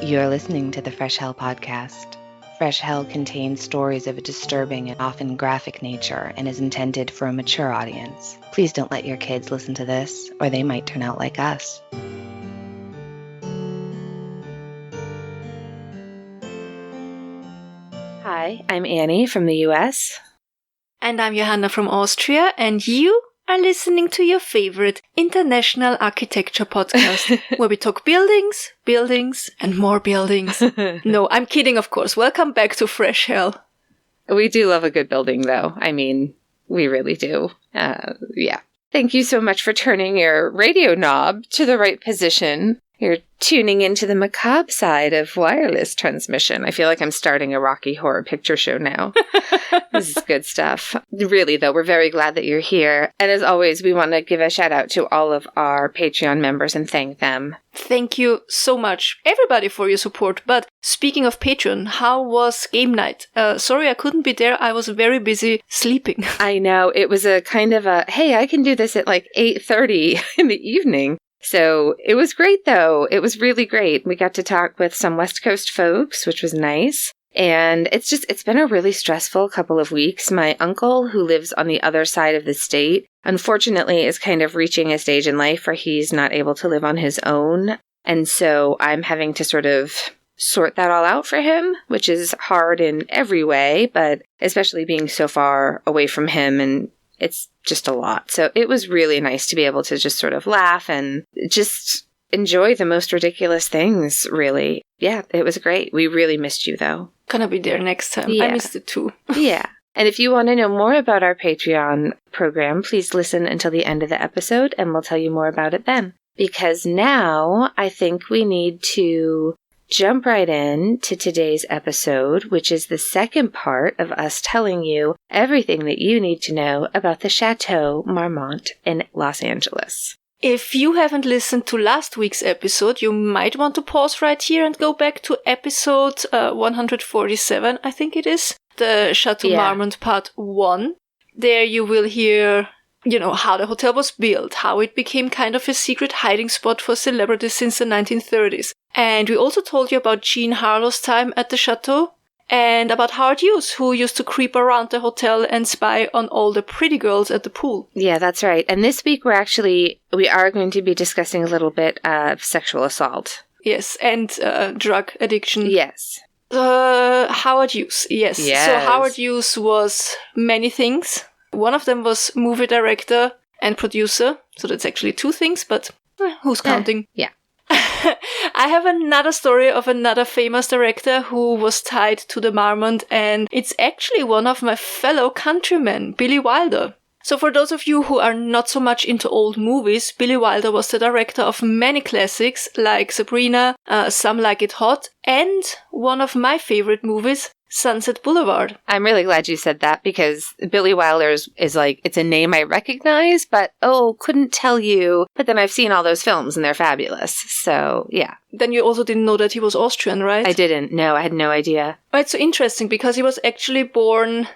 You're listening to the Fresh Hell podcast. Fresh Hell contains stories of a disturbing and often graphic nature and is intended for a mature audience. Please don't let your kids listen to this, or they might turn out like us. Hi, I'm Annie from the US. And I'm Johanna from Austria, and you are listening to your favorite international architecture podcast, where we talk buildings, buildings, and more buildings. No, I'm kidding, of course. Welcome back to Fresh Hell. We do love a good building, though. I mean, we really do. Yeah. Thank you so much for turning your radio knob to the right position. You're tuning into the macabre side of wireless transmission. I feel like I'm starting a Rocky Horror Picture Show now. This is good stuff. Really, though, we're very glad that you're here. And as always, we want to give a shout out to all of our Patreon members and thank them. Thank you so much, everybody, for your support. But speaking of Patreon, how was game night? Sorry, I couldn't be there. I was very busy sleeping. I know. It was a kind of a, hey, I can do this at like 8:30 in the evening. So it was great, though. It was really great. We got to talk with some West Coast folks, which was nice. And it's been a really stressful couple of weeks. My uncle, who lives on the other side of the state, unfortunately is kind of reaching a stage in life where he's not able to live on his own. And so I'm having to sort of sort that all out for him, which is hard in every way, but especially being so far away from him, and it's just a lot. So it was really nice to be able to just sort of laugh and just enjoy the most ridiculous things, really. Yeah, it was great. We really missed you, though. Gonna be there next time. Yeah. I missed it too. Yeah. And if you want to know more about our Patreon program, please listen until the end of the episode and we'll tell you more about it then. Because now I think we need to jump right in to today's episode, which is the second part of us telling you everything that you need to know about the Chateau Marmont in Los Angeles. If you haven't listened to last week's episode, you might want to pause right here and go back to episode 147, I think it is, the Chateau Marmont Part 1. There you will hear, how the hotel was built, how it became kind of a secret hiding spot for celebrities since the 1930s. And we also told you about Jean Harlow's time at the Chateau, and about Howard Hughes, who used to creep around the hotel and spy on all the pretty girls at the pool. Yeah, that's right. And this week we are going to be discussing a little bit of sexual assault. Yes, and drug addiction. Yes. Howard Hughes, yes. So Howard Hughes was many things. One of them was movie director and producer. So that's actually two things, but who's counting? Yeah. I have another story of another famous director who was tied to the Marmont, and it's actually one of my fellow countrymen, Billy Wilder. So for those of you who are not so much into old movies, Billy Wilder was the director of many classics like Sabrina, Some Like It Hot, and one of my favorite movies, Sunset Boulevard. I'm really glad you said that because Billy Wilder is like, it's a name I recognize, but couldn't tell you. But then I've seen all those films and they're fabulous. So, yeah. Then you also didn't know that he was Austrian, right? I didn't. No, I had no idea. Oh, it's so interesting because he was actually born...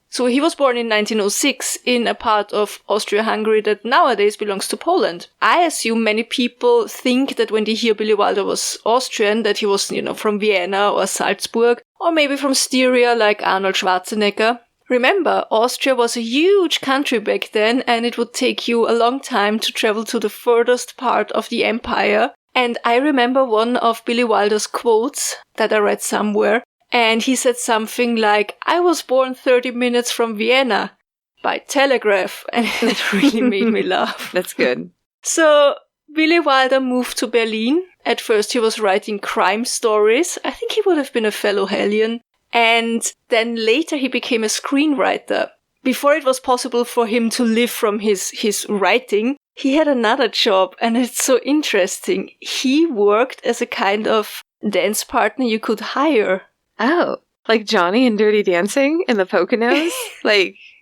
So he was born in 1906 in a part of Austria-Hungary that nowadays belongs to Poland. I assume many people think that when they hear Billy Wilder was Austrian, that he was, from Vienna or Salzburg, or maybe from Styria like Arnold Schwarzenegger. Remember, Austria was a huge country back then, and it would take you a long time to travel to the furthest part of the empire. And I remember one of Billy Wilder's quotes that I read somewhere. And he said something like, I was born 30 minutes from Vienna by telegraph. And it really made me laugh. That's good. So Billy Wilder moved to Berlin. At first he was writing crime stories. I think he would have been a fellow hellion. And then later he became a screenwriter. Before it was possible for him to live from his writing, he had another job. And it's so interesting. He worked as a kind of dance partner you could hire. Oh, like Johnny in Dirty Dancing in the Poconos?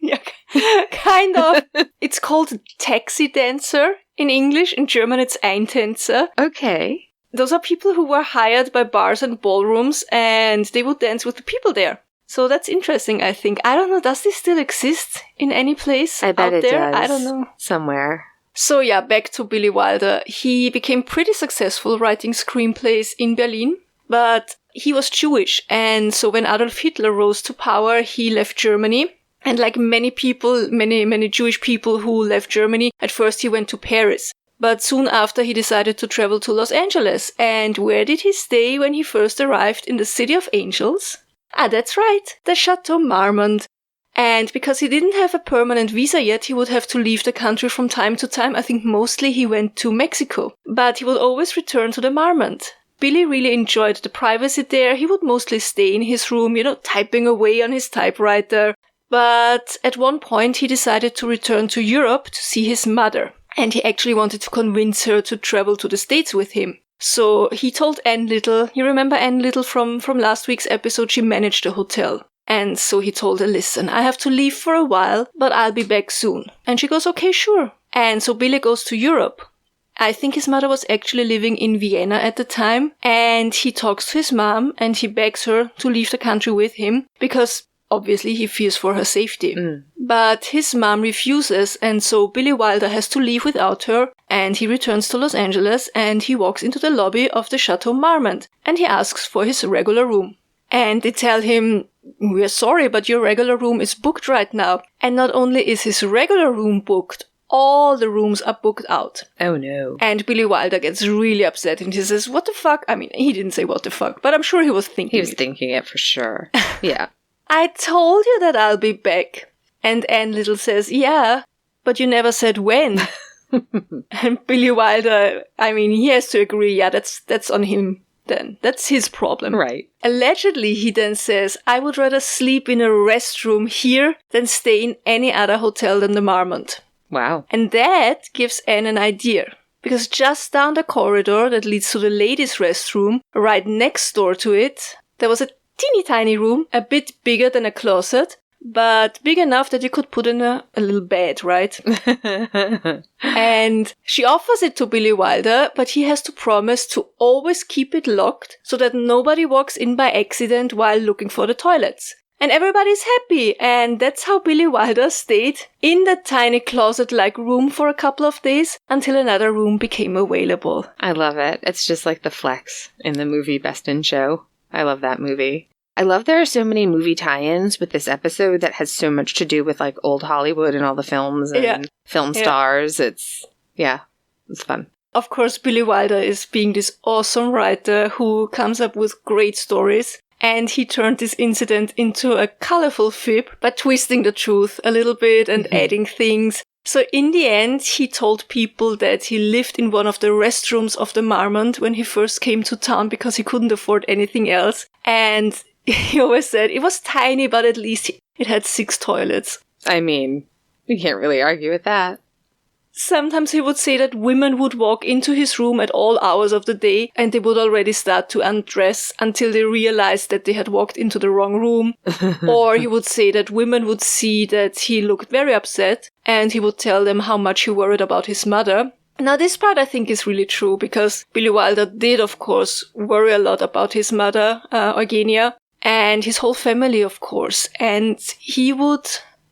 Yeah, kind of. It's called taxi dancer in English. In German, it's Eintänzer. Okay. Those are people who were hired by bars and ballrooms, and they would dance with the people there. So that's interesting, I think. I don't know, does this still exist in any place out there? I bet it does. I don't know. Somewhere. So yeah, back to Billy Wilder. He became pretty successful writing screenplays in Berlin. But he was Jewish, and so when Adolf Hitler rose to power, he left Germany. And like many people, many Jewish people who left Germany, at first he went to Paris. But soon after, he decided to travel to Los Angeles. And where did he stay when he first arrived in the City of Angels? Ah, that's right, the Chateau Marmont. And because he didn't have a permanent visa yet, he would have to leave the country from time to time. I think mostly he went to Mexico. But he would always return to the Marmont. Billy really enjoyed the privacy there. He would mostly stay in his room, typing away on his typewriter. But at one point, he decided to return to Europe to see his mother. And he actually wanted to convince her to travel to the States with him. So he told Anne Little, you remember Anne Little from last week's episode? She managed a hotel. And so he told her, listen, I have to leave for a while, but I'll be back soon. And she goes, okay, sure. And so Billy goes to Europe. I think his mother was actually living in Vienna at the time. And he talks to his mom and he begs her to leave the country with him because obviously he fears for her safety. But his mom refuses, and so Billy Wilder has to leave without her, and he returns to Los Angeles and he walks into the lobby of the Chateau Marmont and he asks for his regular room. And they tell him, we're sorry, but your regular room is booked right now. And not only is his regular room booked, all the rooms are booked out. Oh no. And Billy Wilder gets really upset and he says, what the fuck? I mean, he didn't say what the fuck, but I'm sure he was thinking He was thinking it for sure. Yeah. I told you that I'll be back. And Anne Little says, yeah, but you never said when. And Billy Wilder, he has to agree, yeah, that's on him then. That's his problem. Right. Allegedly, he then says, I would rather sleep in a restroom here than stay in any other hotel than the Marmont. Wow. And that gives Anne an idea. Because just down the corridor that leads to the ladies' restroom, right next door to it, there was a teeny tiny room, a bit bigger than a closet, but big enough that you could put in a little bed, right? And she offers it to Billy Wilder, but he has to promise to always keep it locked so that nobody walks in by accident while looking for the toilets. And everybody's happy, and that's how Billy Wilder stayed in that tiny closet-like room for a couple of days until another room became available. I love it. It's just like the flex in the movie Best in Show. I love that movie. I love there are so many movie tie-ins with this episode that has so much to do with like old Hollywood and all the films and film stars. It's fun. Of course, Billy Wilder is being this awesome writer who comes up with great stories. And he turned this incident into a colorful fib by twisting the truth a little bit and adding things. So in the end, he told people that he lived in one of the restrooms of the Marmont when he first came to town because he couldn't afford anything else. And he always said it was tiny, but at least it had 6 toilets. I mean, you can't really argue with that. Sometimes he would say that women would walk into his room at all hours of the day and they would already start to undress until they realized that they had walked into the wrong room. Or he would say that women would see that he looked very upset and he would tell them how much he worried about his mother. Now this part I think is really true because Billy Wilder did of course worry a lot about his mother, Eugenia, and his whole family of course. And he would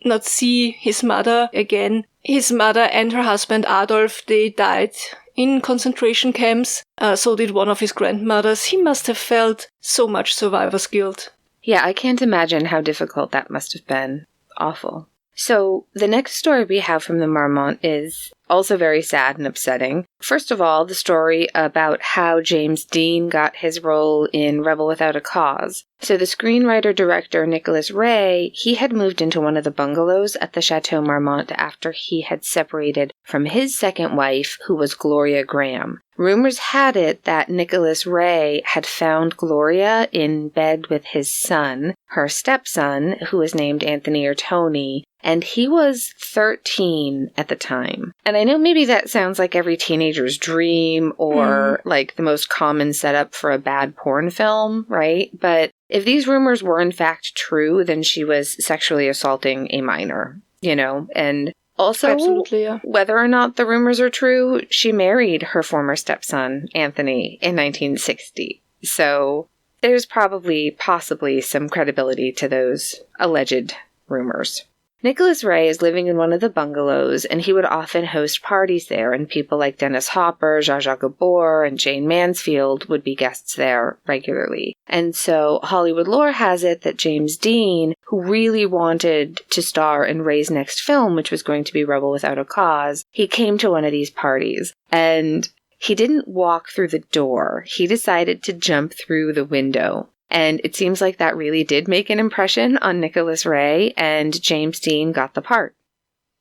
not see his mother again. His mother and her husband Adolf, they died in concentration camps. So did one of his grandmothers. He must have felt so much survivor's guilt. Yeah, I can't imagine how difficult that must have been. Awful. So the next story we have from the Marmont is also very sad and upsetting. First of all, the story about how James Dean got his role in Rebel Without a Cause. So the screenwriter-director Nicholas Ray, he had moved into one of the bungalows at the Chateau Marmont after he had separated from his second wife, who was Gloria Graham. Rumors had it that Nicholas Ray had found Gloria in bed with his son, her stepson, who was named Anthony or Tony, and he was 13 at the time. And I know maybe that sounds like every teenager's dream or like the most common setup for a bad porn film, right? But if these rumors were in fact true, then she was sexually assaulting a minor, and also, absolutely, yeah. Whether or not the rumors are true, she married her former stepson, Anthony, in 1960. So there's possibly some credibility to those alleged rumors. Nicholas Ray is living in one of the bungalows, and he would often host parties there, and people like Dennis Hopper, Zsa Zsa Gabor, and Jane Mansfield would be guests there regularly. And so Hollywood lore has it that James Dean, who really wanted to star in Ray's next film, which was going to be Rebel Without a Cause, he came to one of these parties, and he didn't walk through the door. He decided to jump through the window. And it seems like that really did make an impression on Nicholas Ray, and James Dean got the part,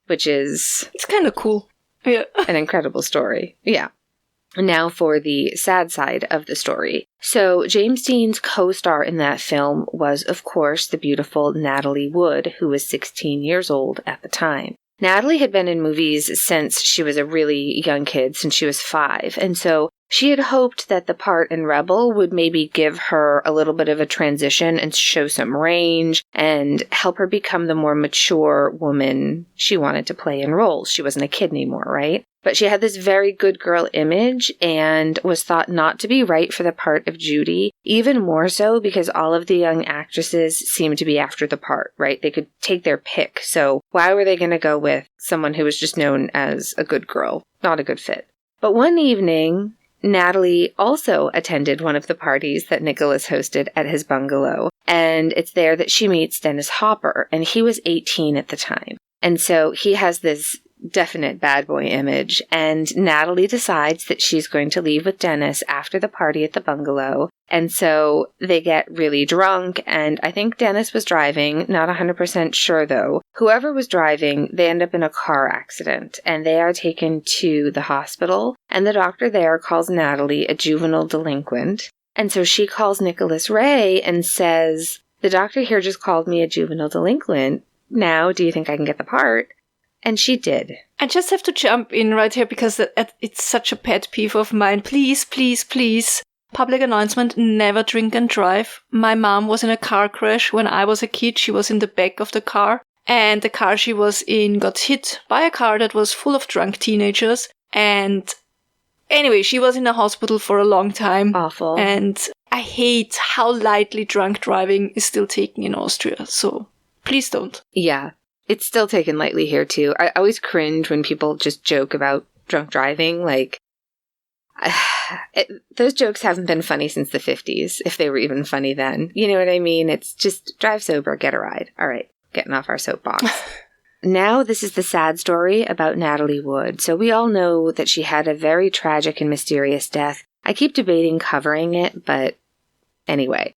which is... It's kind of cool. Yeah. An incredible story. Yeah. Now for the sad side of the story. So James Dean's co-star in that film was, of course, the beautiful Natalie Wood, who was 16 years old at the time. Natalie had been in movies since she was a really young kid, since she was 5, and so she had hoped that the part in Rebel would maybe give her a little bit of a transition and show some range and help her become the more mature woman she wanted to play in roles. She wasn't a kid anymore, right? But she had this very good girl image and was thought not to be right for the part of Judy, even more so because all of the young actresses seemed to be after the part, right? They could take their pick. So why were they going to go with someone who was just known as a good girl? Not a good fit. But one evening, Natalie also attended one of the parties that Nicholas hosted at his bungalow, and it's there that she meets Dennis Hopper, and he was 18 at the time. And so he has this definite bad boy image, and Natalie decides that she's going to leave with Dennis after the party at the bungalow, and so they get really drunk, and I think Dennis was driving, not 100% sure though. Whoever was driving, they end up in a car accident, and they are taken to the hospital, and the doctor there calls Natalie a juvenile delinquent, and so she calls Nicholas Ray and says, "The doctor here just called me a juvenile delinquent. Now, do you think I can get the part?" And she did. I just have to jump in right here because it's such a pet peeve of mine. Please, please, please. Public announcement, never drink and drive. My mom was in a car crash when I was a kid. She was in the back of the car. And the car she was in got hit by a car that was full of drunk teenagers. And anyway, she was in a hospital for a long time. Awful. And I hate how lightly drunk driving is still taken in Austria. So please don't. Yeah. It's still taken lightly here, too. I always cringe when people just joke about drunk driving. Like, those jokes haven't been funny since the 50s, if they were even funny then. You know what I mean? It's just drive sober, get a ride. All right, getting off our soapbox. Now, this is the sad story about Natalie Wood. So we all know that she had a very tragic and mysterious death. I keep debating covering it, but anyway,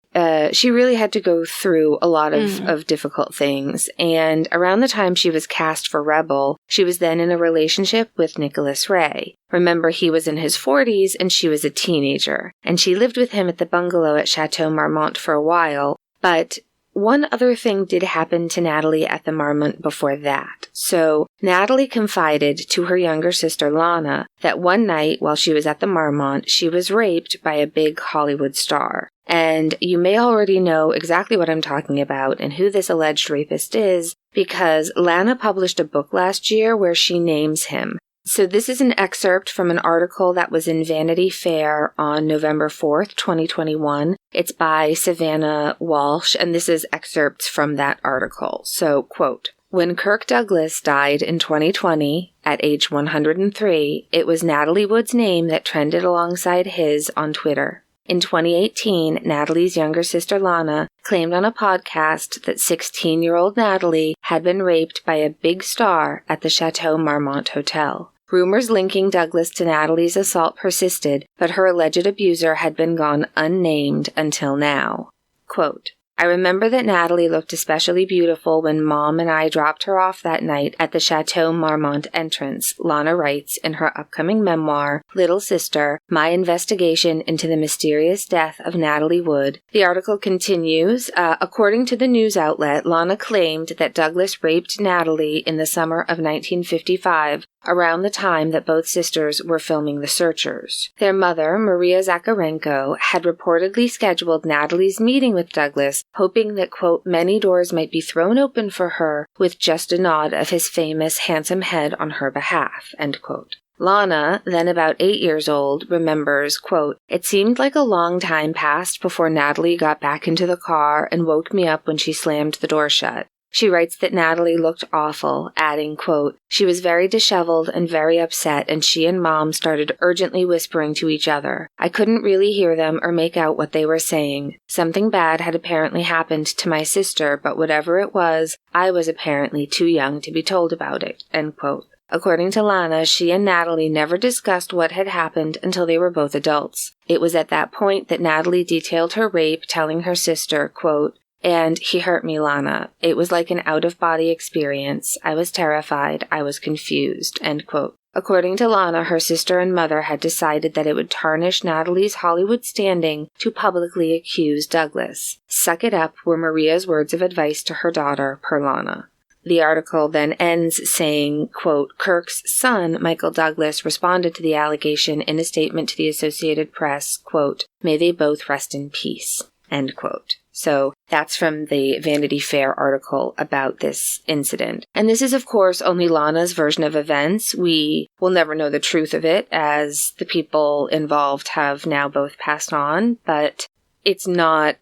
she really had to go through a lot of difficult things. And around the time she was cast for Rebel, she was then in a relationship with Nicholas Ray. Remember, he was in his 40s and she was a teenager. And she lived with him at the bungalow at Chateau Marmont for a while. But one other thing did happen to Natalie at the Marmont before that. So Natalie confided to her younger sister Lana that one night while she was at the Marmont, she was raped by a big Hollywood star. And you may already know exactly what I'm talking about and who this alleged rapist is, because Lana published a book last year where she names him. So this is an excerpt from an article that was in Vanity Fair on November 4th, 2021. It's by Savannah Walsh, and this is excerpts from that article. So, quote, "When Kirk Douglas died in 2020, at age 103, it was Natalie Wood's name that trended alongside his on Twitter. In 2018, Natalie's younger sister Lana claimed on a podcast that 16-year-old Natalie had been raped by a big star at the Chateau Marmont Hotel. Rumors linking Douglas to Natalie's assault persisted, but her alleged abuser had been gone unnamed until now. Quote, I remember that Natalie looked especially beautiful when Mom and I dropped her off that night at the Chateau Marmont entrance, Lana writes in her upcoming memoir, Little Sister, My Investigation into the Mysterious Death of Natalie Wood. The article continues, according to the news outlet, Lana claimed that Douglas raped Natalie in the summer of 1955, around the time that both sisters were filming The Searchers. Their mother, Maria Zakharenko, had reportedly scheduled Natalie's meeting with Douglas, hoping that, quote, many doors might be thrown open for her with just a nod of his famous, handsome head on her behalf, end quote. Lana, then about 8 years old, remembers, quote, it seemed like a long time passed before Natalie got back into the car and woke me up when she slammed the door shut. She writes that Natalie looked awful, adding, quote, "She was very disheveled and very upset, and she and Mom started urgently whispering to each other. I couldn't really hear them or make out what they were saying. Something bad had apparently happened to my sister, but whatever it was, I was apparently too young to be told about it," end quote. According to Lana, she and Natalie never discussed what had happened until they were both adults. It was at that point that Natalie detailed her rape, telling her sister, quote, "And he hurt me, Lana. It was like an out-of-body experience. I was terrified. I was confused," end quote. According to Lana, her sister and mother had decided that it would tarnish Natalie's Hollywood standing to publicly accuse Douglas. "Suck it up" were Maria's words of advice to her daughter, per Lana. The article then ends saying, quote, "Kirk's son, Michael Douglas, responded to the allegation in a statement to the Associated Press, quote, 'May they both rest in peace,' end quote." So that's from the Vanity Fair article about this incident. And this is, of course, only Lana's version of events. We will never know the truth of it, as the people involved have now both passed on, but it's not,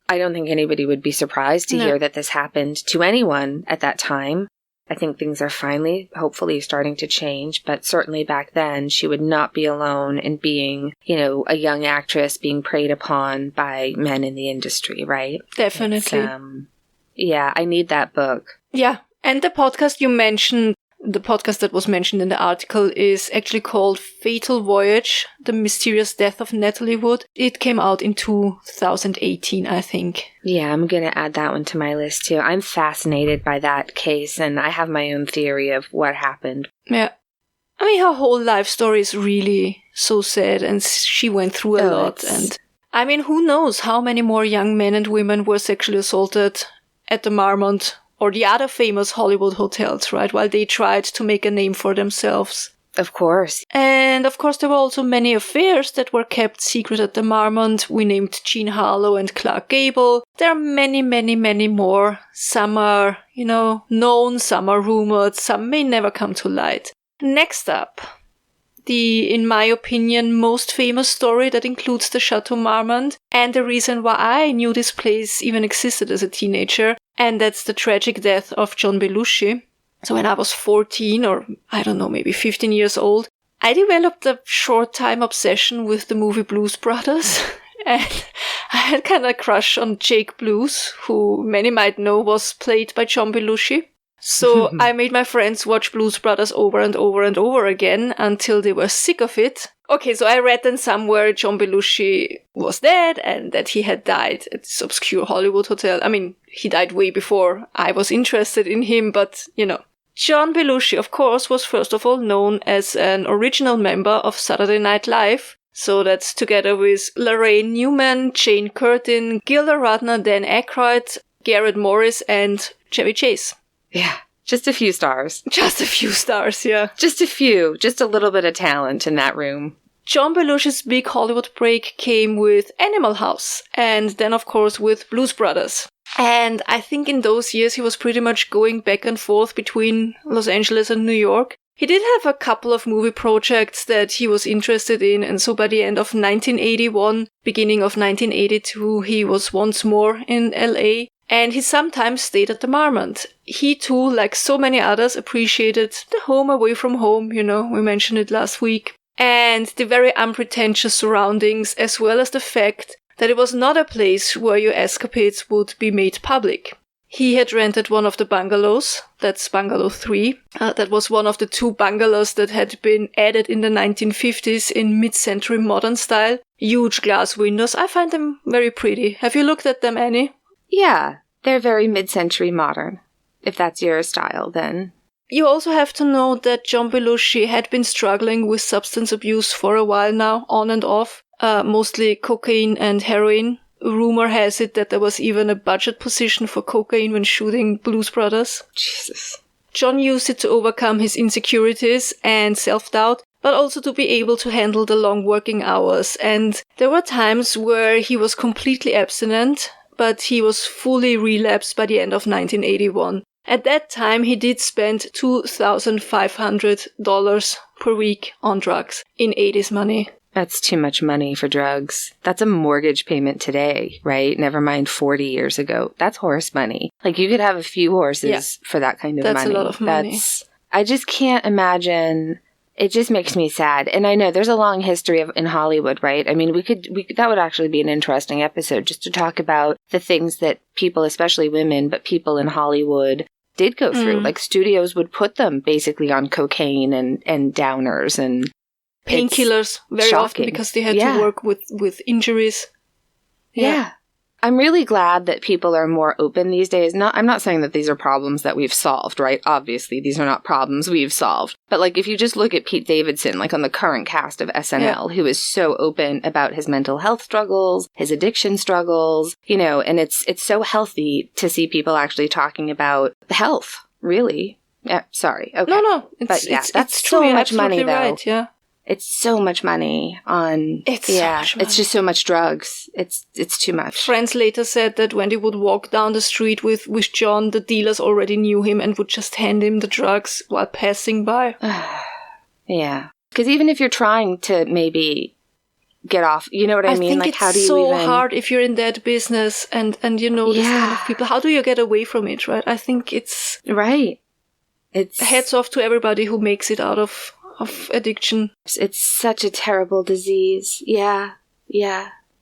I don't think anybody would be surprised to hear that this happened to anyone at that time. I think things are finally, hopefully, starting to change, but certainly back then, she would not be alone in being, a young actress being preyed upon by men in the industry, right? Definitely. Yeah, I need that book. Yeah, and the podcast you mentioned, the podcast that was mentioned in the article is actually called Fatal Voyage, The Mysterious Death of Natalie Wood. It came out in 2018, I think. Yeah, I'm going to add that one to my list too. I'm fascinated by that case, and I have my own theory of what happened. Yeah. I mean, her whole life story is really so sad, and she went through a lot. And I mean, who knows how many more young men and women were sexually assaulted at the Marmont or the other famous Hollywood hotels, right? While they tried to make a name for themselves. Of course. And of course, there were also many affairs that were kept secret at the Marmont. We named Jean Harlow and Clark Gable. There are many, many, many more. Some are, known, some are rumored, some may never come to light. Next up, the, in my opinion, most famous story that includes the Chateau Marmont, and the reason why I knew this place even existed as a teenager, and that's the tragic death of John Belushi. So when I was 14, or I don't know, maybe 15 years old, I developed a short-time obsession with the movie Blues Brothers. And I had kind of a crush on Jake Blues, who many might know was played by John Belushi. So I made my friends watch Blues Brothers over and over and over again until they were sick of it. Okay, so I read then somewhere John Belushi was dead and that he had died at this obscure Hollywood hotel. I mean, he died way before I was interested in him, but, John Belushi, of course, was first of all known as an original member of Saturday Night Live. So that's together with Lorraine Newman, Jane Curtin, Gilda Radner, Dan Aykroyd, Garrett Morris, and Chevy Chase. Yeah, just a few stars. Just a few stars, yeah. Just a few. Just a little bit of talent in that room. John Belushi's big Hollywood break came with Animal House, and then, of course, with Blues Brothers. And I think in those years he was pretty much going back and forth between Los Angeles and New York. He did have a couple of movie projects that he was interested in, and so by the end of 1981, beginning of 1982, he was once more in LA. And he sometimes stayed at the Marmont. He too, like so many others, appreciated the home away from home, we mentioned it last week. And the very unpretentious surroundings, as well as the fact that it was not a place where your escapades would be made public. He had rented one of the bungalows, that's Bungalow 3. That was one of the 2 bungalows that had been added in the 1950s in mid-century modern style. Huge glass windows. I find them very pretty. Have you looked at them, Annie? Yeah, they're very mid-century modern. If that's your style, then. You also have to know that John Belushi had been struggling with substance abuse for a while now, on and off, mostly cocaine and heroin. Rumor has it that there was even a budget position for cocaine when shooting Blues Brothers. Jesus. John used it to overcome his insecurities and self-doubt, but also to be able to handle the long working hours. And there were times where he was completely abstinent, but he was fully relapsed by the end of 1981. At that time, he did spend $2,500 per week on drugs in 80s money. That's too much money for drugs. That's a mortgage payment today, right? Never mind 40 years ago. That's horse money. Like, you could have a few horses for that kind of money. That's a lot of money. I just can't imagine. It just makes me sad. And I know there's a long history in Hollywood, right? I mean, that would actually be an interesting episode just to talk about the things that people, especially women, but people in Hollywood did go through. Like, studios would put them basically on cocaine and downers and painkillers very often because they had to work with injuries. Yeah. I'm really glad that people are more open these days. I'm not saying that these are problems that we've solved, right? Obviously, these are not problems we've solved. But, like, if you just look at Pete Davidson, like on the current cast of SNL, who is so open about his mental health struggles, his addiction struggles, and it's so healthy to see people actually talking about health, really. Yeah, sorry. Okay. No. That's so much money, though. Right, yeah. It's so much money on... It's just so much drugs. It's too much. Friends later said that when they would walk down the street with John, the dealers already knew him and would just hand him the drugs while passing by. Yeah. Because even if you're trying to maybe get off, you know what I mean? Like, how do you it's so hard if you're in that business and this kind of people. How do you get away from it, right? I think it's... Right. It's... Heads off to everybody who makes it out of addiction. It's such a terrible disease. Yeah.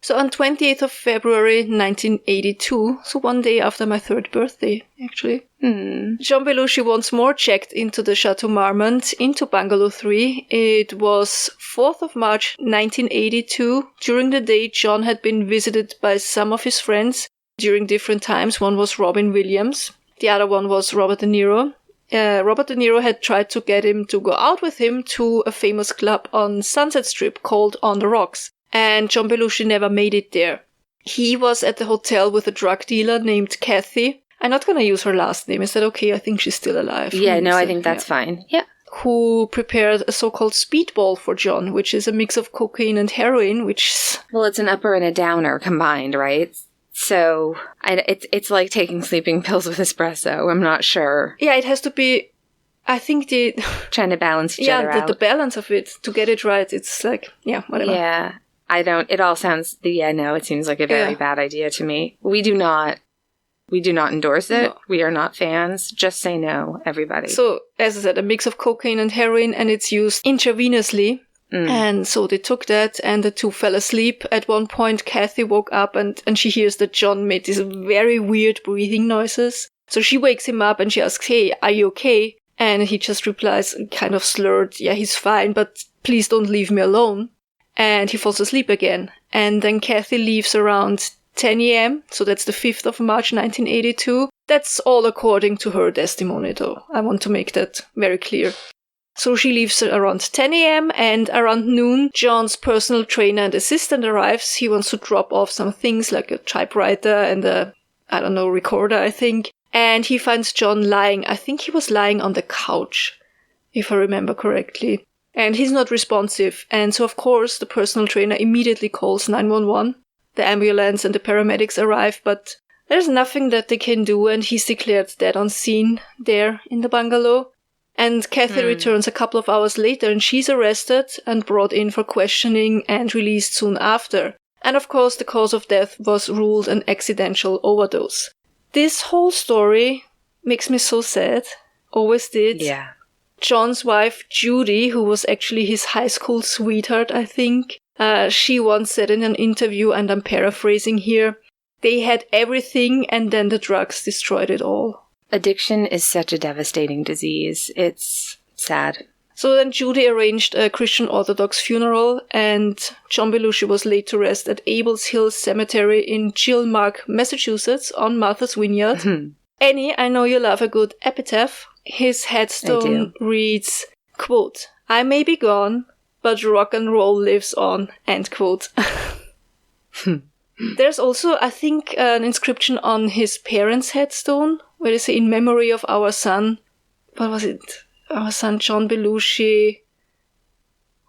So on 28th of February 1982, so one day after my 3rd birthday, actually, John Belushi once more checked into the Chateau Marmont, into Bungalow 3. It was 4th of March 1982. During the day, John had been visited by some of his friends during different times. One was Robin Williams. The other one was Robert De Niro. Robert De Niro had tried to get him to go out with him to a famous club on Sunset Strip called On the Rocks, and John Belushi never made it there. He was at the hotel with a drug dealer named Kathy. I'm not going to use her last name. Is that okay? I think she's still alive. Yeah, no, I think that's fine. Yeah. Who prepared a so-called speedball for John, which is a mix of cocaine and heroin, which... Well, it's an upper and a downer combined, right? So, it's like taking sleeping pills with espresso. I'm not sure. Yeah, it has to be, I think trying to balance each other out. Yeah, the balance of it, to get it right, it's like, whatever. Yeah, it all sounds, it seems like a very bad idea to me. We do not endorse it. No. We are not fans. Just say no, everybody. So, as I said, a mix of cocaine and heroin, and it's used intravenously. And so they took that and the two fell asleep. At one point, Kathy woke up and she hears that John made these very weird breathing noises. So she wakes him up and she asks, "Hey, are you okay?" And he just replies, kind of slurred, "Yeah, he's fine, but please don't leave me alone." And he falls asleep again. And then Kathy leaves around 10 a.m. So that's the 5th of March, 1982. That's all according to her testimony, though. I want to make that very clear. So she leaves around 10 a.m. and around noon, John's personal trainer and assistant arrives. He wants to drop off some things like a typewriter and a, recorder, I think. And he finds John lying. I think he was lying on the couch, if I remember correctly. And he's not responsive. And so, of course, the personal trainer immediately calls 911. The ambulance and the paramedics arrive, but there's nothing that they can do. And he's declared dead on scene there in the bungalow. And Kathy returns a couple of hours later and she's arrested and brought in for questioning and released soon after. And of course the cause of death was ruled an accidental overdose. This whole story makes me so sad. Always did. Yeah. John's wife, Judy, who was actually his high school sweetheart, I think, she once said in an interview, and I'm paraphrasing here, they had everything and then the drugs destroyed it all. Addiction is such a devastating disease. It's sad. So then Judy arranged a Christian Orthodox funeral, and John Belushi was laid to rest at Abel's Hill Cemetery in Gilmark, Massachusetts, on Martha's Vineyard. Annie, I know you love a good epitaph. His headstone reads, quote, "I may be gone, but rock and roll lives on," end quote. There's also, I think, an inscription on his parents' headstone, where they say, "In memory of our son," what was it? Our son John Belushi,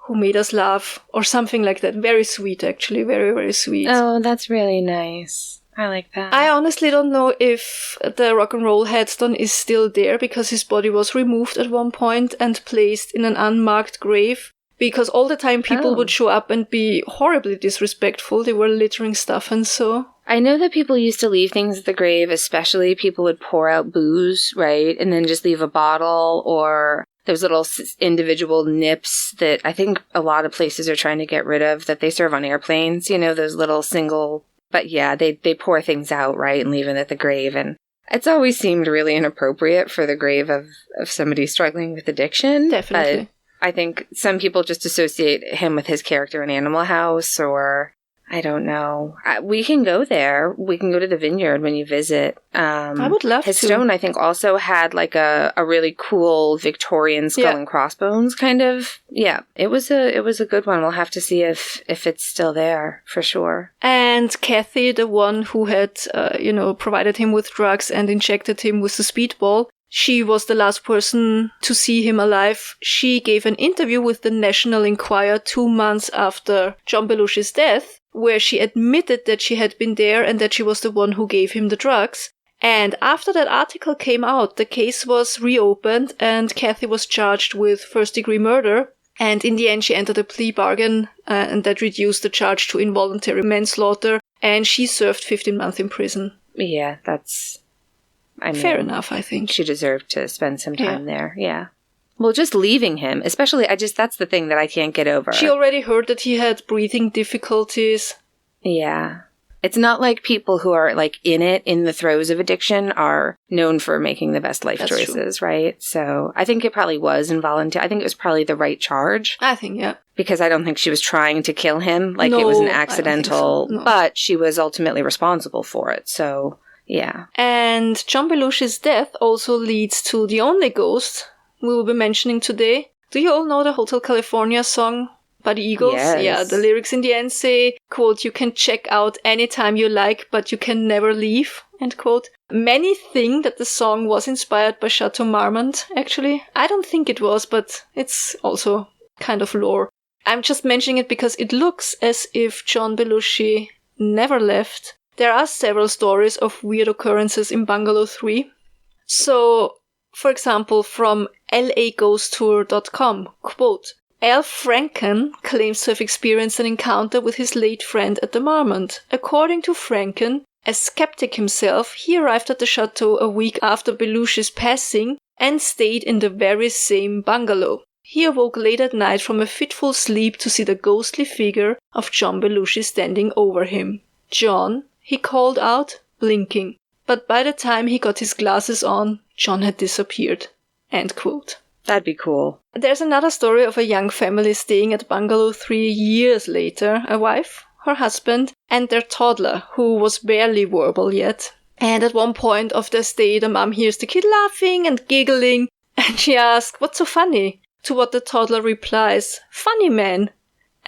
who made us laugh, or something like that. Very sweet, actually. Very, very sweet. Oh, that's really nice. I like that. I honestly don't know if the rock and roll headstone is still there, because his body was removed at one point and placed in an unmarked grave Because all the time people would show up and be horribly disrespectful. They were littering stuff and so. I know that people used to leave things at the grave, especially people would pour out booze, right? And then just leave a bottle, or those little individual nips that I think a lot of places are trying to get rid of that they serve on airplanes, you know, those little single, but yeah, they pour things out, right, and leave it at the grave. And it's always seemed really inappropriate for the grave of somebody struggling with addiction. Definitely. But I think some people just associate him with his character in Animal House, or I don't know. We can go there. We can go to the vineyard when you visit. I would love his to. stone, I think, also had like a really cool Victorian skull and crossbones kind of. Yeah, it was a good one. We'll have to see if it's still there for sure. And Kathy, the one who had, provided him with drugs and injected him with the speedball, she was the last person to see him alive. She gave an interview with the National Enquirer 2 months after John Belushi's death, where she admitted that she had been there and that she was the one who gave him the drugs. And after that article came out, the case was reopened and Kathy was charged with first-degree murder. And in the end, she entered a plea bargain, and that reduced the charge to involuntary manslaughter. And she served 15 months in prison. Yeah, fair enough, I think. She deserved to spend some time there, yeah. Well, just leaving him, especially, that's the thing that I can't get over. She already heard that he had breathing difficulties. Yeah. It's not like people who are, like, in the throes of addiction are known for making the best life choices, right? So I think it probably was involuntary. I think it was probably the right charge. I think, yeah. Because I don't think she was trying to kill him. Like, it was an accidental, but she was ultimately responsible for it, so... Yeah. And John Belushi's death also leads to the only ghost we will be mentioning today. Do you all know the Hotel California song by the Eagles? Yes. Yeah, the lyrics in the end say, quote, "You can check out anytime you like, but you can never leave," end quote. Many think that the song was inspired by Chateau Marmont, actually. I don't think it was, but it's also kind of lore. I'm just mentioning it because it looks as if John Belushi never left. There are several stories of weird occurrences in Bungalow 3. So, for example, from laghosttour.com, quote, "Al Franken claims to have experienced an encounter with his late friend at the Marmont. According to Franken, a skeptic himself, he arrived at the chateau a week after Belushi's passing and stayed in the very same bungalow. He awoke late at night from a fitful sleep to see the ghostly figure of John Belushi standing over him. John, he called out, blinking. But by the time he got his glasses on, John had disappeared." End quote. That'd be cool. There's another story of a young family staying at Bungalow 3 years later. A wife, her husband, and their toddler, who was barely verbal yet. And at one point of their stay, the mom hears the kid laughing and giggling, and she asks, "What's so funny?" To what the toddler replies, "Funny man."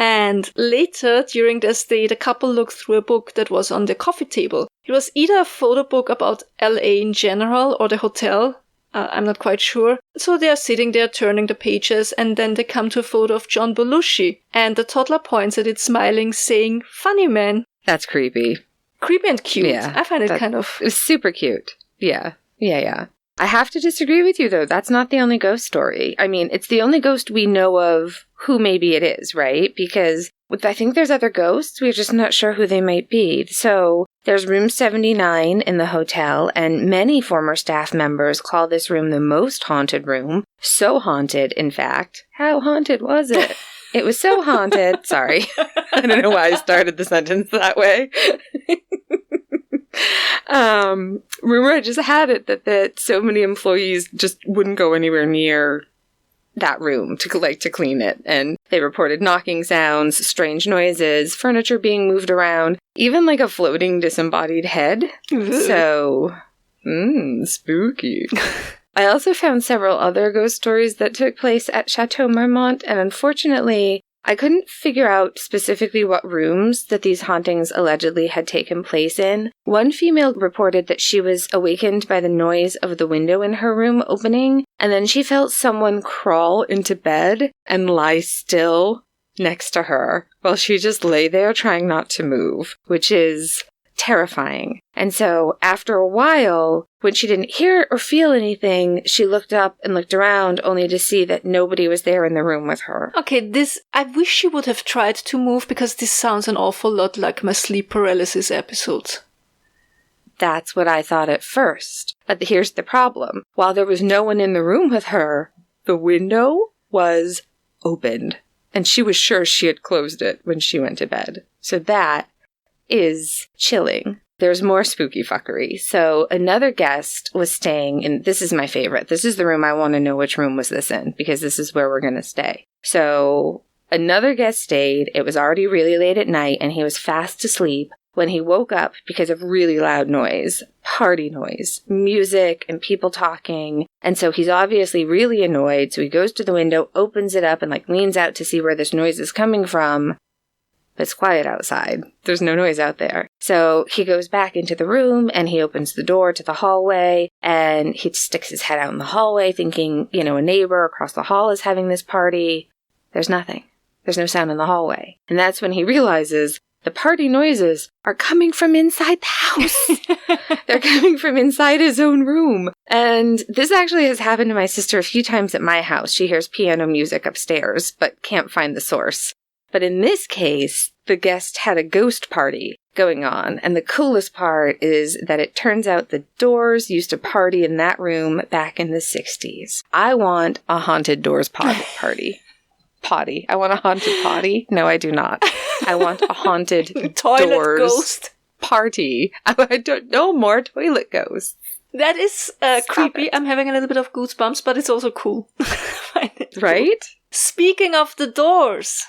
And later, during their stay, the couple looked through a book that was on the coffee table. It was either a photo book about LA in general or the hotel. I'm not quite sure. So they are sitting there turning the pages, and then they come to a photo of John Belushi. And the toddler points at it smiling, saying, "Funny man." That's creepy. Creepy and cute. Yeah, I find it kind of... It's super cute. Yeah. I have to disagree with you, though. That's not the only ghost story. I mean, it's the only ghost we know of who maybe it is, right? Because I think there's other ghosts. We're just not sure who they might be. So there's room 79 in the hotel, and many former staff members call this room the most haunted room. So haunted, in fact. How haunted was it? It was so haunted. Sorry. I don't know why I started the sentence that way. Rumor just had it that so many employees just wouldn't go anywhere near that room to clean it, and they reported knocking sounds, strange noises, furniture being moved around, even like a floating disembodied head. So, spooky. I also found several other ghost stories that took place at Chateau Marmont, and unfortunately, I couldn't figure out specifically what rooms that these hauntings allegedly had taken place in. One female reported that she was awakened by the noise of the window in her room opening, and then she felt someone crawl into bed and lie still next to her while she just lay there trying not to move, which is terrifying. And so after a while, when she didn't hear or feel anything, she looked up and looked around only to see that nobody was there in the room with her. Okay, I wish she would have tried to move because this sounds an awful lot like my sleep paralysis episodes. That's what I thought at first. But here's the problem. While there was no one in the room with her, the window was opened. And she was sure she had closed it when she went to bed. So that is chilling. There's more spooky fuckery. So another guest was staying in, this is my favorite. This is the room I want to know which room was this in, because this is where we're going to stay. So another guest stayed. It was already really late at night, and he was fast asleep when he woke up because of really loud noise, party noise, music, and people talking. And so he's obviously really annoyed. So he goes to the window, opens it up, and leans out to see where this noise is coming from. But it's quiet outside. There's no noise out there. So he goes back into the room and he opens the door to the hallway, and he sticks his head out in the hallway thinking, a neighbor across the hall is having this party. There's nothing. There's no sound in the hallway. And that's when he realizes the party noises are coming from inside the house. They're coming from inside his own room. And this actually has happened to my sister a few times at my house. She hears piano music upstairs, but can't find the source. But in this case, the guest had a ghost party going on. And the coolest part is that it turns out the Doors used to party in that room back in the 60s. I want a haunted Doors party. Potty. I want a haunted potty. No, I do not. I want a haunted toilet Doors ghost party. I don't know more toilet ghosts. That is creepy. I'm having a little bit of goosebumps, but it's also cool. Right? Speaking of the Doors,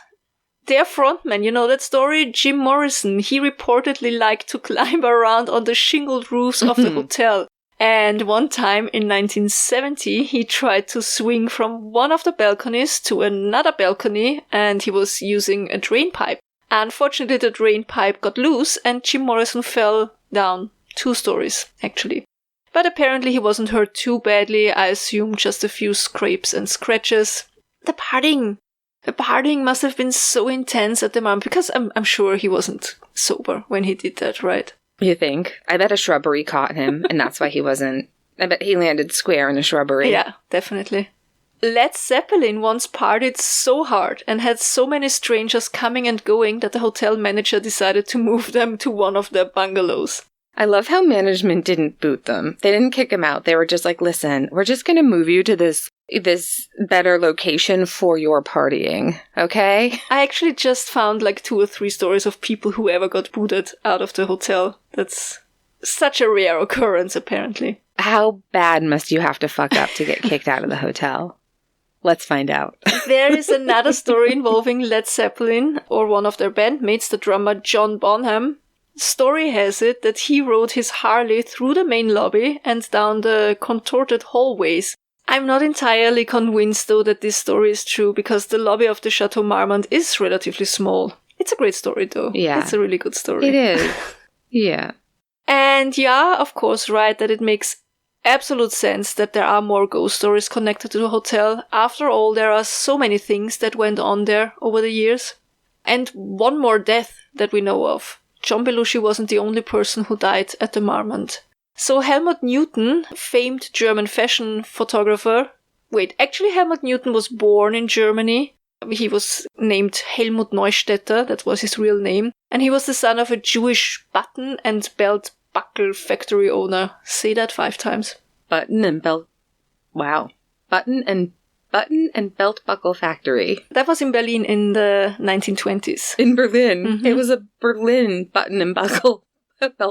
their frontman, that story, Jim Morrison, he reportedly liked to climb around on the shingled roofs of the hotel. And one time in 1970, he tried to swing from one of the balconies to another balcony, and he was using a drain pipe. Unfortunately, the drain pipe got loose, and Jim Morrison fell down 2 stories, actually. But apparently he wasn't hurt too badly. I assume just a few scrapes and scratches. The partying must have been so intense at the moment, because I'm sure he wasn't sober when he did that, right? You think? I bet a shrubbery caught him, and that's why he wasn't. I bet he landed square in a shrubbery. Yeah, definitely. Led Zeppelin once partied so hard and had so many strangers coming and going that the hotel manager decided to move them to one of their bungalows. I love how management didn't boot them. They didn't kick him out. They were just like, listen, we're just going to move you to this better location for your partying, okay? I actually just found 2 or 3 stories of people who ever got booted out of the hotel. That's such a rare occurrence, apparently. How bad must you have to fuck up to get kicked out of the hotel? Let's find out. There is another story involving Led Zeppelin, or one of their bandmates, the drummer John Bonham. Story has it that he rode his Harley through the main lobby and down the contorted hallways. I'm not entirely convinced, though, that this story is true, because the lobby of the Chateau Marmont is relatively small. It's a great story, though. Yeah. It's a really good story. It is. Yeah. And yeah, of course, right, that it makes absolute sense that there are more ghost stories connected to the hotel. After all, there are so many things that went on there over the years. And one more death that we know of. John Belushi wasn't the only person who died at the Marmont. So Helmut Newton, famed German fashion photographer. Wait, actually Helmut Newton was born in Germany. He was named Helmut Neustädter, that was his real name. And he was the son of a Jewish button and belt buckle factory owner. Say that 5 times. Button and belt. Wow. Button and belt buckle factory. That was in Berlin in the 1920s. In Berlin. Mm-hmm. It was a Berlin button and belt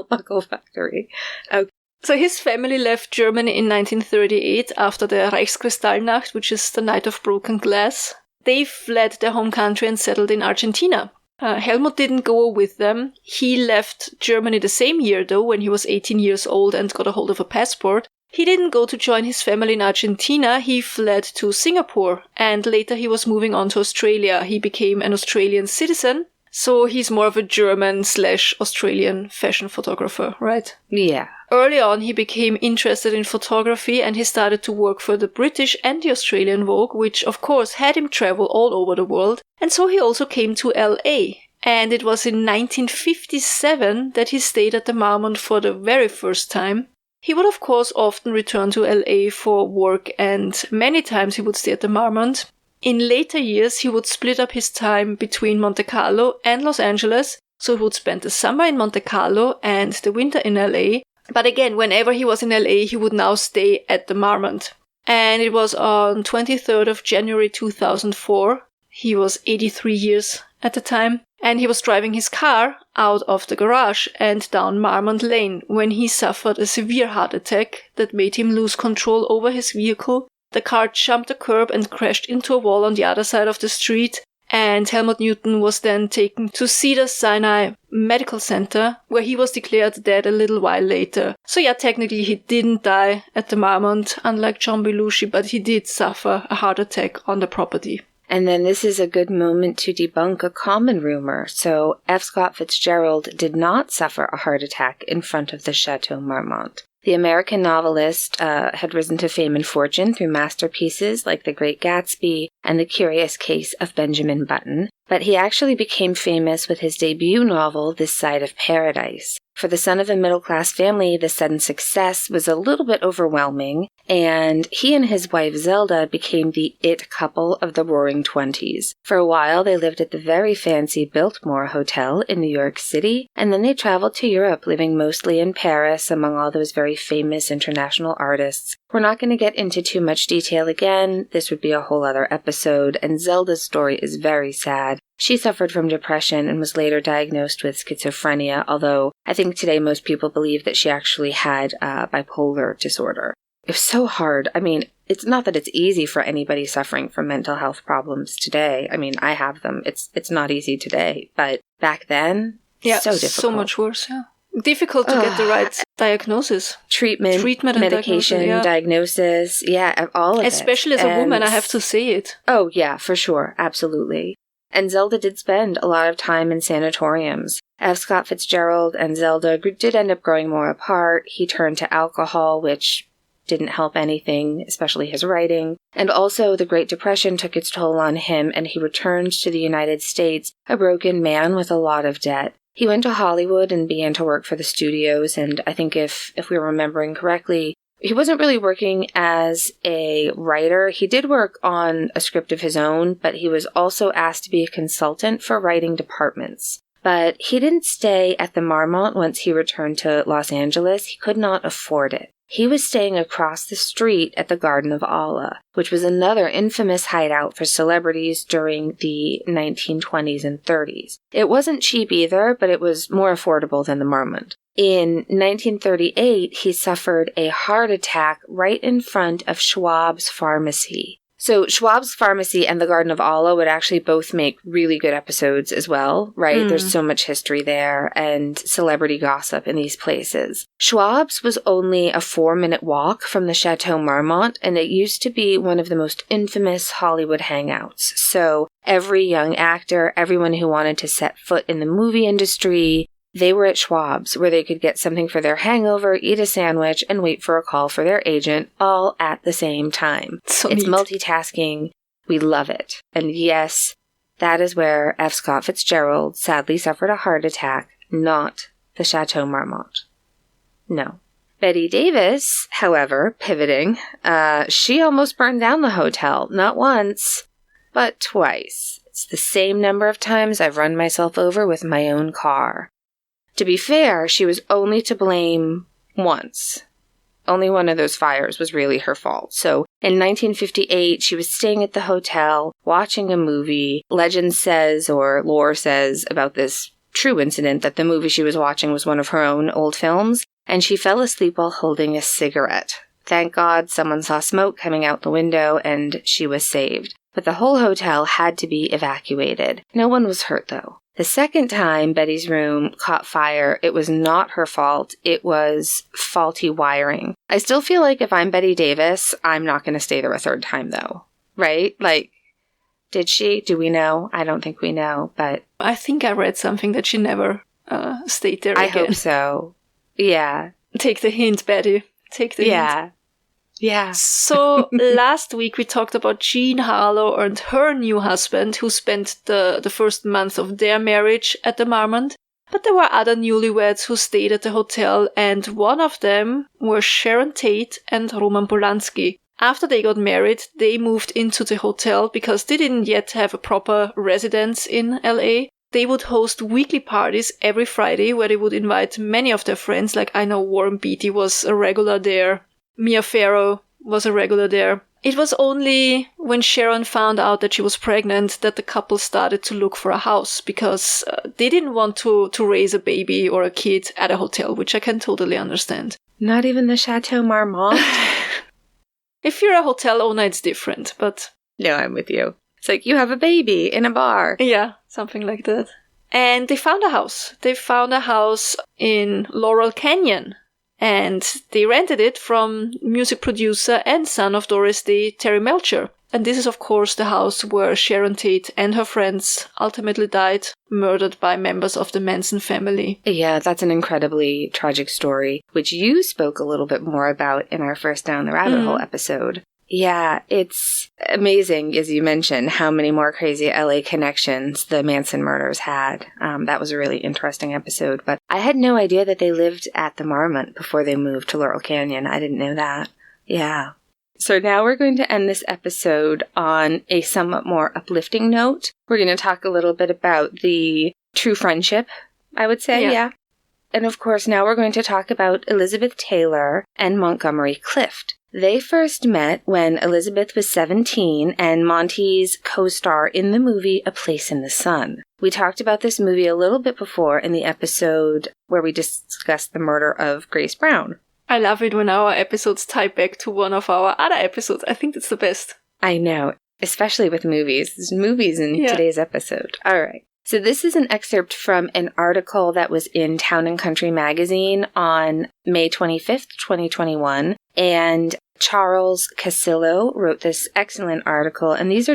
buckle factory. Okay. So his family left Germany in 1938 after the Reichskristallnacht, which is the Night of Broken Glass. They fled their home country and settled in Argentina. Helmut didn't go with them. He left Germany the same year, though, when he was 18 years old and got a hold of a passport. He didn't go to join his family in Argentina. He fled to Singapore, and later he was moving on to Australia. He became an Australian citizen, so he's more of a German/Australian fashion photographer, right? Yeah. Early on, he became interested in photography, and he started to work for the British and the Australian Vogue, which of course had him travel all over the world. And so he also came to LA. And it was in 1957 that he stayed at the Marmont for the very first time. He would, of course, often return to LA for work, and many times he would stay at the Marmont. In later years, he would split up his time between Monte Carlo and Los Angeles, so he would spend the summer in Monte Carlo and the winter in LA. But again, whenever he was in LA, he would now stay at the Marmont. And it was on 23rd of January 2004. He was 83 years at the time. And he was driving his car out of the garage and down Marmont Lane when he suffered a severe heart attack that made him lose control over his vehicle. The car jumped a curb and crashed into a wall on the other side of the street. And Helmut Newton was then taken to Cedars-Sinai Medical Center, where he was declared dead a little while later. So yeah, technically he didn't die at the Marmont, unlike John Belushi, but he did suffer a heart attack on the property. And then this is a good moment to debunk a common rumor. So F. Scott Fitzgerald did not suffer a heart attack in front of the Chateau Marmont. The American novelist had risen to fame and fortune through masterpieces like The Great Gatsby and The Curious Case of Benjamin Button, but he actually became famous with his debut novel, This Side of Paradise. For the son of a middle-class family, the sudden success was a little bit overwhelming, and he and his wife Zelda became the it couple of the Roaring Twenties. For a while, they lived at the very fancy Biltmore Hotel in New York City, and then they traveled to Europe, living mostly in Paris among all those very famous international artists. We're not going to get into too much detail again. This would be a whole other episode, and Zelda's story is very sad. She suffered from depression and was later diagnosed with schizophrenia, although I think today most people believe that she actually had bipolar disorder. It was so hard. I mean, it's not that it's easy for anybody suffering from mental health problems today. I mean, I have them. It's not easy today, but back then, so difficult. So much worse, yeah. Difficult to get the right diagnosis. Treatment and medication, diagnosis, all of it. Especially as a woman, I have to say it. Oh, yeah, for sure. Absolutely. And Zelda did spend a lot of time in sanatoriums. F. Scott Fitzgerald and Zelda did end up growing more apart. He turned to alcohol, which didn't help anything, especially his writing. And also, the Great Depression took its toll on him, and he returned to the United States a broken man with a lot of debt. He went to Hollywood and began to work for the studios, and I think if we're remembering correctly, he wasn't really working as a writer. He did work on a script of his own, but he was also asked to be a consultant for writing departments. But he didn't stay at the Marmont once he returned to Los Angeles. He could not afford it. He was staying across the street at the Garden of Allah, which was another infamous hideout for celebrities during the 1920s and 30s. It wasn't cheap either, but it was more affordable than the Marmont. In 1938, he suffered a heart attack right in front of Schwab's Pharmacy. So Schwab's Pharmacy and the Garden of Allah would actually both make really good episodes as well, right? There's so much history there and celebrity gossip in these places. Schwab's was only a 4-minute walk from the Chateau Marmont, and it used to be one of the most infamous Hollywood hangouts. So every young actor, everyone who wanted to set foot in the movie industry, they were at Schwab's, where they could get something for their hangover, eat a sandwich, and wait for a call for their agent, all at the same time. It's multitasking. We love it. And yes, that is where F. Scott Fitzgerald sadly suffered a heart attack, not the Chateau Marmont. No. Betty Davis, however, pivoting, she almost burned down the hotel, not once, but twice. It's the same number of times I've run myself over with my own car. To be fair, she was only to blame once. Only one of those fires was really her fault. So in 1958, she was staying at the hotel, watching a movie. Legend says, or lore says about this true incident, that the movie she was watching was one of her own old films, and she fell asleep while holding a cigarette. Thank God someone saw smoke coming out the window, and she was saved. But the whole hotel had to be evacuated. No one was hurt, though. The second time Betty's room caught fire, it was not her fault. It was faulty wiring. I still feel like if I'm Betty Davis, I'm not going to stay there a third time, though. Right? Like, did she? Do we know? I don't think we know, but... I think I read something that she never stayed there again. I hope so. Yeah. Take the hint, Betty. Take the hint. Yeah. Yeah. So last week we talked about Jean Harlow and her new husband who spent the first month of their marriage at the Marmont. But there were other newlyweds who stayed at the hotel, and one of them were Sharon Tate and Roman Polanski. After they got married, they moved into the hotel because they didn't yet have a proper residence in LA. They would host weekly parties every Friday where they would invite many of their friends, like I know Warren Beatty was a regular there. Mia Farrow was a regular there. It was only when Sharon found out that she was pregnant that the couple started to look for a house because they didn't want to raise a baby or a kid at a hotel, which I can totally understand. Not even the Chateau Marmont? If you're a hotel owner, it's different, but... No, I'm with you. It's like you have a baby in a bar. Yeah, something like that. And they found a house. They found a house in Laurel Canyon. And they rented it from music producer and son of Doris Day, Terry Melcher. And this is, of course, the house where Sharon Tate and her friends ultimately died, murdered by members of the Manson family. Yeah, that's an incredibly tragic story, which you spoke a little bit more about in our first Down the Rabbit Hole episode. Yeah, it's amazing, as you mentioned, how many more crazy LA connections the Manson murders had. That was a really interesting episode, but I had no idea that they lived at the Marmont before they moved to Laurel Canyon. I didn't know that. Yeah. So now we're going to end this episode on a somewhat more uplifting note. We're going to talk a little bit about the true friendship, I would say, yeah. And of course, now we're going to talk about Elizabeth Taylor and Montgomery Clift. They first met when Elizabeth was 17 and Monty's co-star in the movie A Place in the Sun. We talked about this movie a little bit before in the episode where we discussed the murder of Grace Brown. I love it when our episodes tie back to one of our other episodes. I think that's the best. I know, especially with movies. There's movies in today's episode. All right. So this is an excerpt from an article that was in Town and Country magazine on May 25th, 2021. And Charles Casillo wrote this excellent article, and this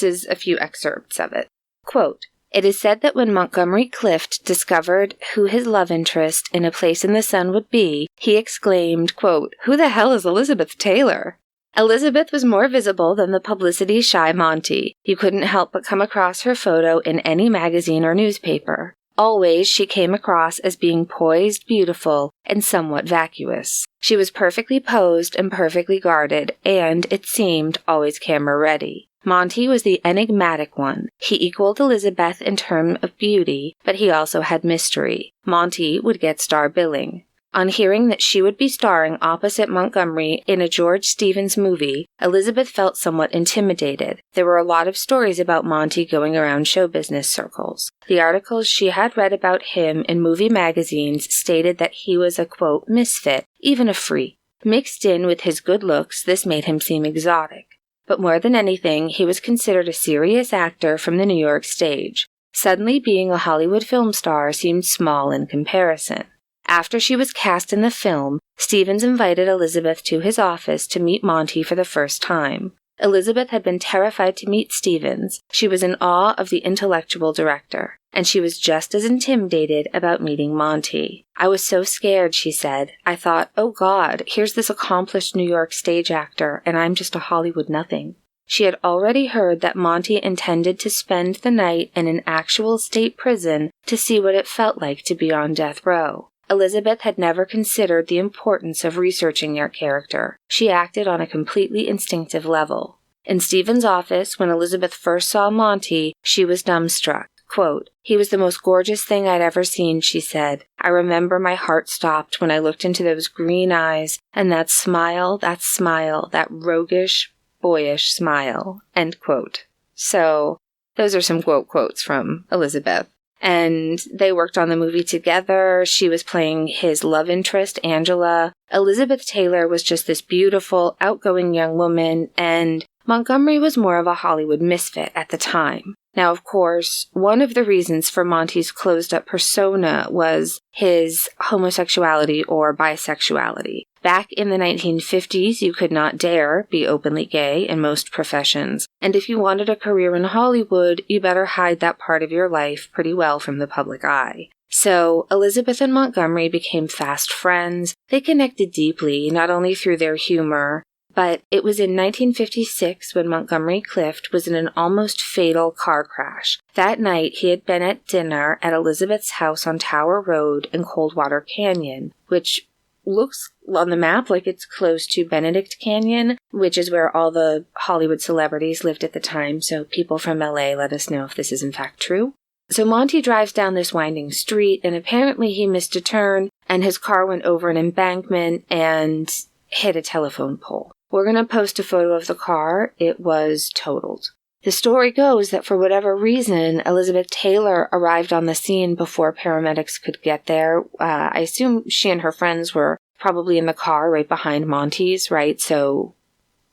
is a few excerpts of it. Quote, "It is said that when Montgomery Clift discovered who his love interest in A Place in the Sun would be, he exclaimed, quote, 'Who the hell is Elizabeth Taylor?' Elizabeth was more visible than the publicity-shy Monty. You couldn't help but come across her photo in any magazine or newspaper. Always she came across as being poised, beautiful, and somewhat vacuous. She was perfectly posed and perfectly guarded, and, it seemed, always camera-ready. Monty was the enigmatic one. He equaled Elizabeth in terms of beauty, but he also had mystery. Monty would get star billing. On hearing that she would be starring opposite Montgomery in a George Stevens movie, Elizabeth felt somewhat intimidated. There were a lot of stories about Monty going around show business circles. The articles she had read about him in movie magazines stated that he was a, quote, misfit, even a freak. Mixed in with his good looks, this made him seem exotic. But more than anything, he was considered a serious actor from the New York stage. Suddenly being a Hollywood film star seemed small in comparison. After she was cast in the film, Stevens invited Elizabeth to his office to meet Monty for the first time. Elizabeth had been terrified to meet Stevens. She was in awe of the intellectual director, and she was just as intimidated about meeting Monty. I was so scared, she said. I thought, oh God, here's this accomplished New York stage actor, and I'm just a Hollywood nothing. She had already heard that Monty intended to spend the night in an actual state prison to see what it felt like to be on death row. Elizabeth had never considered the importance of researching their character. She acted on a completely instinctive level. In Stevens' office, when Elizabeth first saw Monty, she was dumbstruck. Quote, "He was the most gorgeous thing I'd ever seen," she said. "I remember my heart stopped when I looked into those green eyes, and that smile, that roguish, boyish smile." End quote. So, those are some quotes from Elizabeth. And they worked on the movie together. She was playing his love interest, Angela. Elizabeth Taylor was just this beautiful, outgoing young woman, and Montgomery was more of a Hollywood misfit at the time. Now, of course, one of the reasons for Monty's closed-up persona was his homosexuality or bisexuality. Back in the 1950s, you could not dare be openly gay in most professions, and if you wanted a career in Hollywood, you better hide that part of your life pretty well from the public eye. So, Elizabeth and Montgomery became fast friends. They connected deeply, not only through their humor, But it was in 1956 when Montgomery Clift was in an almost fatal car crash. That night, he had been at dinner at Elizabeth's house on Tower Road in Coldwater Canyon, which looks on the map like it's close to Benedict Canyon, which is where all the Hollywood celebrities lived at the time, so people from LA let us know if this is in fact true. So Monty drives down this winding street, and apparently he missed a turn, and his car went over an embankment and hit a telephone pole. We're going to post a photo of the car. It was totaled. The story goes that for whatever reason, Elizabeth Taylor arrived on the scene before paramedics could get there. I assume she and her friends were probably in the car right behind Monty's, right? So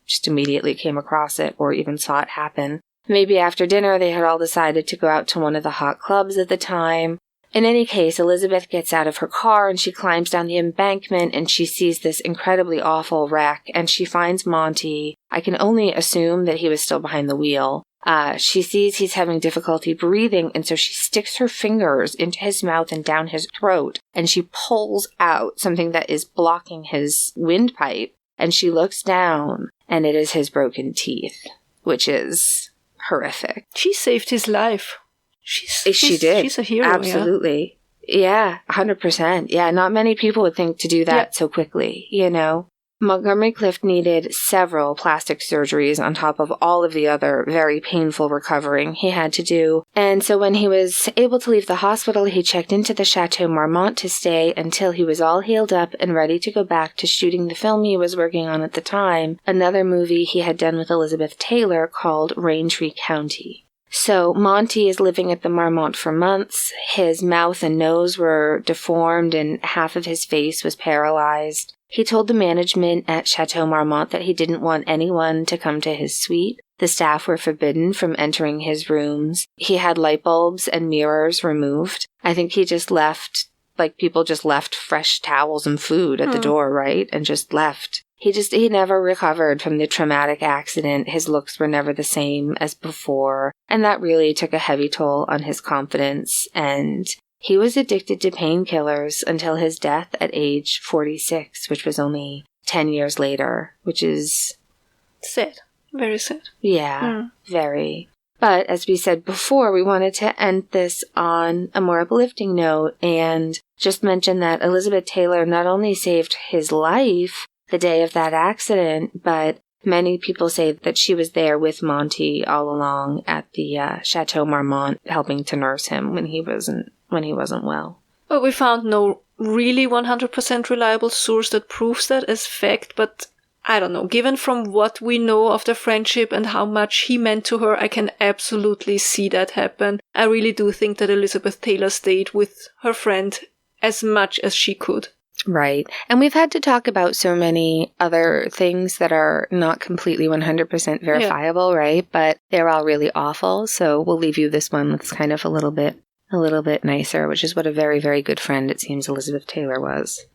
just immediately came across it or even saw it happen. Maybe after dinner, they had all decided to go out to one of the hot clubs at the time. In any case, Elizabeth gets out of her car and she climbs down the embankment and she sees this incredibly awful wreck and she finds Monty. I can only assume that he was still behind the wheel. She sees he's having difficulty breathing, and so she sticks her fingers into his mouth and down his throat, and she pulls out something that is blocking his windpipe, and she looks down, and it is his broken teeth, which is horrific. She saved his life. She did. She's a hero. Absolutely. Yeah, 100%. Yeah, not many people would think to do that so quickly, you know. Montgomery Clift needed several plastic surgeries on top of all of the other very painful recovering he had to do. And so when he was able to leave the hospital, he checked into the Chateau Marmont to stay until he was all healed up and ready to go back to shooting the film he was working on at the time, another movie he had done with Elizabeth Taylor called Raintree County. So Monty is living at the Marmont for months. His mouth and nose were deformed and half of his face was paralyzed. He told the management at Chateau Marmont that he didn't want anyone to come to his suite. The staff were forbidden from entering his rooms. He had light bulbs and mirrors removed. I think he just left, like people just left fresh towels and food at the door, right? And just left. He never recovered from the traumatic accident. His looks were never the same as before. And that really took a heavy toll on his confidence. And he was addicted to painkillers until his death at age 46, which was only 10 years later, which is sad. Very sad. Yeah, very. But as we said before, we wanted to end this on a more uplifting note and just mention that Elizabeth Taylor not only saved his life the day of that accident, but many people say that she was there with Monty all along at the Chateau Marmont, helping to nurse him when he wasn't well. Well, we found no really 100% reliable source that proves that as fact, but I don't know. Given from what we know of the friendship and how much he meant to her, I can absolutely see that happen. I really do think that Elizabeth Taylor stayed with her friend as much as she could. Right. And we've had to talk about so many other things that are not completely 100% verifiable, right? But they're all really awful. So we'll leave you this one that's kind of a little bit nicer, which is what a very, very good friend it seems Elizabeth Taylor was.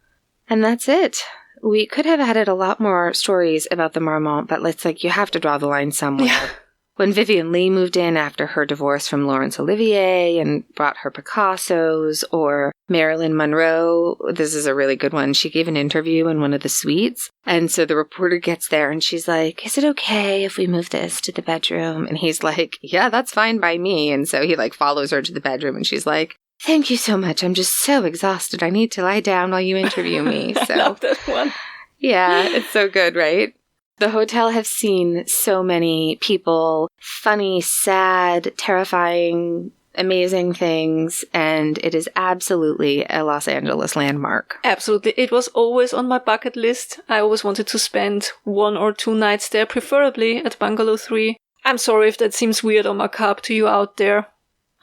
And that's it. We could have added a lot more stories about the Marmont, but you have to draw the line somewhere. Yeah. When Vivien Leigh moved in after her divorce from Laurence Olivier and brought her Picassos, or Marilyn Monroe, this is a really good one. She gave an interview in one of the suites, and so the reporter gets there and she's like, "Is it okay if we move this to the bedroom?" And he's like, "Yeah, that's fine by me." And so he follows her to the bedroom and she's like, "Thank you so much. I'm just so exhausted. I need to lie down while you interview me." So, I love that one. Yeah, it's so good, right? The hotel has seen so many people, funny, sad, terrifying, amazing things, and it is absolutely a Los Angeles landmark. Absolutely. It was always on my bucket list. I always wanted to spend 1 or 2 nights there, preferably at Bungalow 3. I'm sorry if that seems weird or macabre to you out there.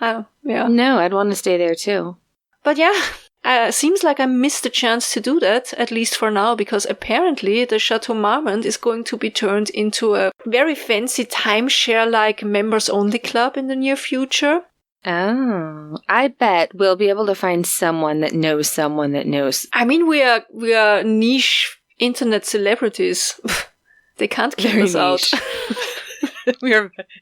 Yeah. No, I'd want to stay there too. But yeah. Seems like I missed the chance to do that, at least for now, because apparently the Chateau Marmont is going to be turned into a very fancy timeshare-like members-only club in the near future. Oh, I bet we'll be able to find someone that knows someone that knows. I mean, we are niche internet celebrities. They can't keep us out.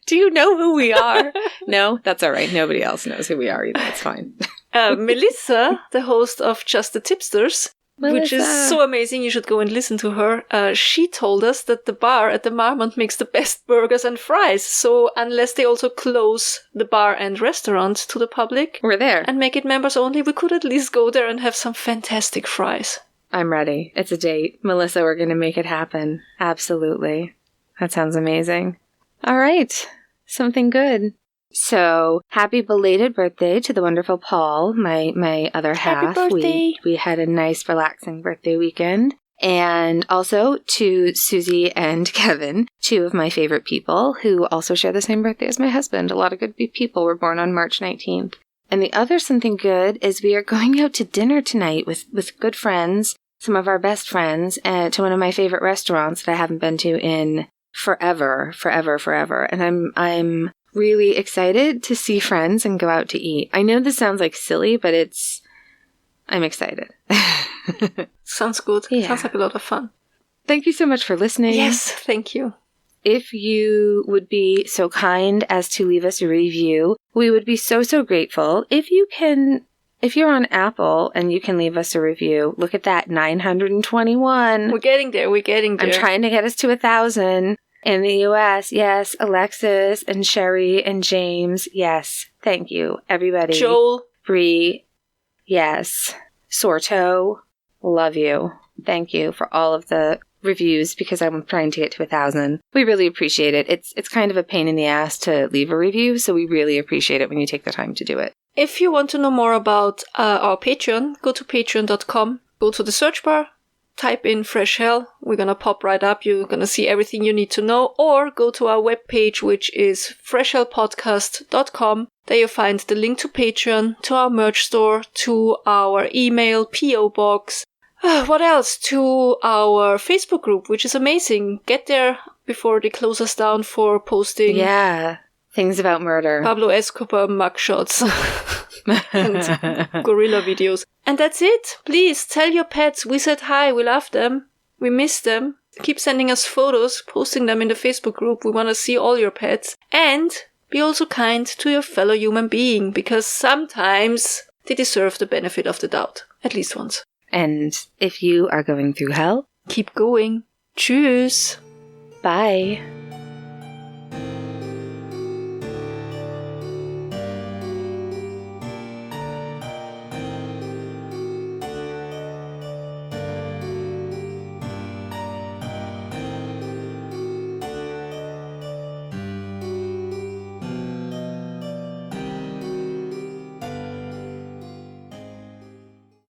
Do you know who we are? No? That's all right. Nobody else knows who we are either. It's fine. Melissa, the host of Just the Tipsters, which is so amazing. You should go and listen to her. She told us that the bar at the Marmont makes the best burgers and fries. So unless they also close the bar and restaurant to the public, we're there. And make it members only, we could at least go there and have some fantastic fries. I'm ready. It's a date. Melissa, we're going to make it happen. Absolutely. That sounds amazing. All right. Something good. So, happy belated birthday to the wonderful Paul, my other half. Happy birthday. We had a nice, relaxing birthday weekend. And also to Susie and Kevin, two of my favorite people who also share the same birthday as my husband. A lot of good people were born on March 19th. And the other something good is we are going out to dinner tonight with good friends, some of our best friends, to one of my favorite restaurants that I haven't been to in forever. And I'm really excited to see friends and go out to eat. I know this sounds like silly, but I'm excited. Sounds good. Yeah. Sounds like a lot of fun. Thank you so much for listening. Yes, thank you. If you would be so kind as to leave us a review, we would be so grateful. If you're on Apple and you can leave us a review, look at that, 921. We're getting there. I'm trying to get us to 1,000. In the U.S., yes, Alexis and Sherry and James, yes, thank you, everybody. Joel. Bree, yes. Sorto, love you. Thank you for all of the reviews because I'm trying to get to 1,000. We really appreciate it. It's kind of a pain in the ass to leave a review, so we really appreciate it when you take the time to do it. If you want to know more about our Patreon, go to patreon.com, go to the search bar, type in Fresh Hell. We're going to pop right up. You're going to see everything you need to know. Or go to our webpage, which is freshhellpodcast.com. There you'll find the link to Patreon, to our merch store, to our email, P.O. box. What else? To our Facebook group, which is amazing. Get there before they close us down for posting. Yeah. Things about murder. Pablo Escobar mugshots. And gorilla videos. And that's it. Please tell your pets we said hi, we love them, we miss them. Keep sending us photos, posting them in the Facebook group. We want to see all your pets. And be also kind to your fellow human being, because sometimes they deserve the benefit of the doubt. At least once. And if you are going through hell, keep going. Tschüss. Bye.